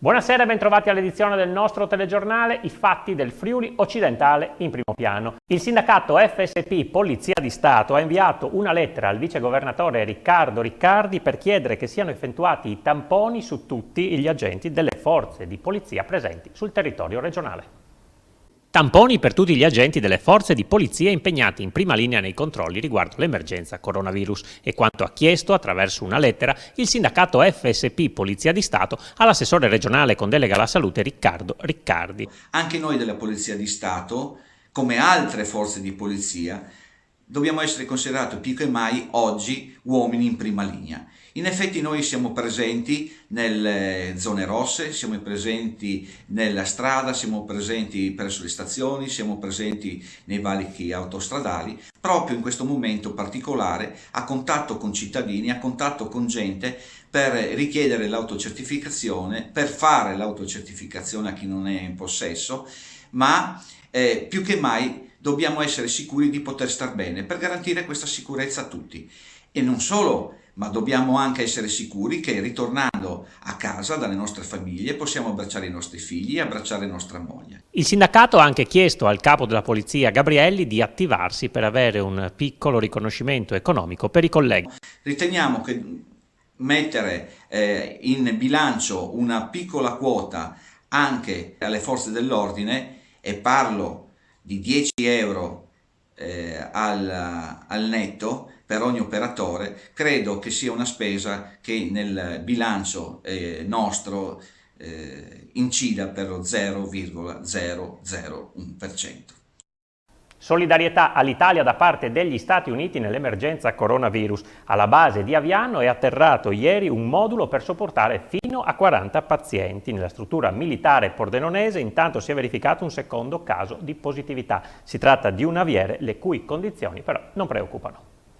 Buonasera e bentrovati all'edizione del nostro telegiornale I fatti del Friuli occidentale in primo piano. Il sindacato FSP Polizia di Stato ha inviato una lettera al vicegovernatore Riccardo Riccardi per chiedere che siano effettuati i tamponi su tutti gli agenti delle forze di polizia presenti sul territorio regionale. Tamponi per tutti gli agenti delle forze di polizia impegnati in prima linea nei controlli riguardo l'emergenza coronavirus e quanto ha chiesto attraverso una lettera il sindacato FSP Polizia di Stato all'assessore regionale con delega alla salute Riccardo Riccardi. Anche noi della Polizia di Stato, come altre forze di polizia, dobbiamo essere considerati più che mai oggi uomini in prima linea. In effetti noi siamo presenti nelle zone rosse, siamo presenti nella strada, siamo presenti presso le stazioni, siamo presenti nei valichi autostradali, proprio in questo momento particolare, a contatto con cittadini, a contatto con gente per richiedere l'autocertificazione, per fare l'autocertificazione a chi non è in possesso, ma più che mai dobbiamo essere sicuri di poter star bene per garantire questa sicurezza a tutti. E non solo, ma dobbiamo anche essere sicuri che ritornando a casa dalle nostre famiglie possiamo abbracciare i nostri figli e abbracciare nostra moglie. Il sindacato ha anche chiesto al capo della polizia Gabrielli di attivarsi per avere un piccolo riconoscimento economico per i colleghi. Riteniamo che mettere in bilancio una piccola quota anche alle forze dell'ordine, e parlo di 10 euro al netto per ogni operatore, credo che sia una spesa che nel bilancio nostro incida per lo 0,001%. Solidarietà all'Italia da parte degli Stati Uniti nell'emergenza coronavirus. Alla base di Aviano è atterrato ieri un modulo per sopportare fino a 40 pazienti. Nella struttura militare pordenonese intanto si è verificato un secondo caso di positività. Si tratta di un naviere le cui condizioni però non preoccupano.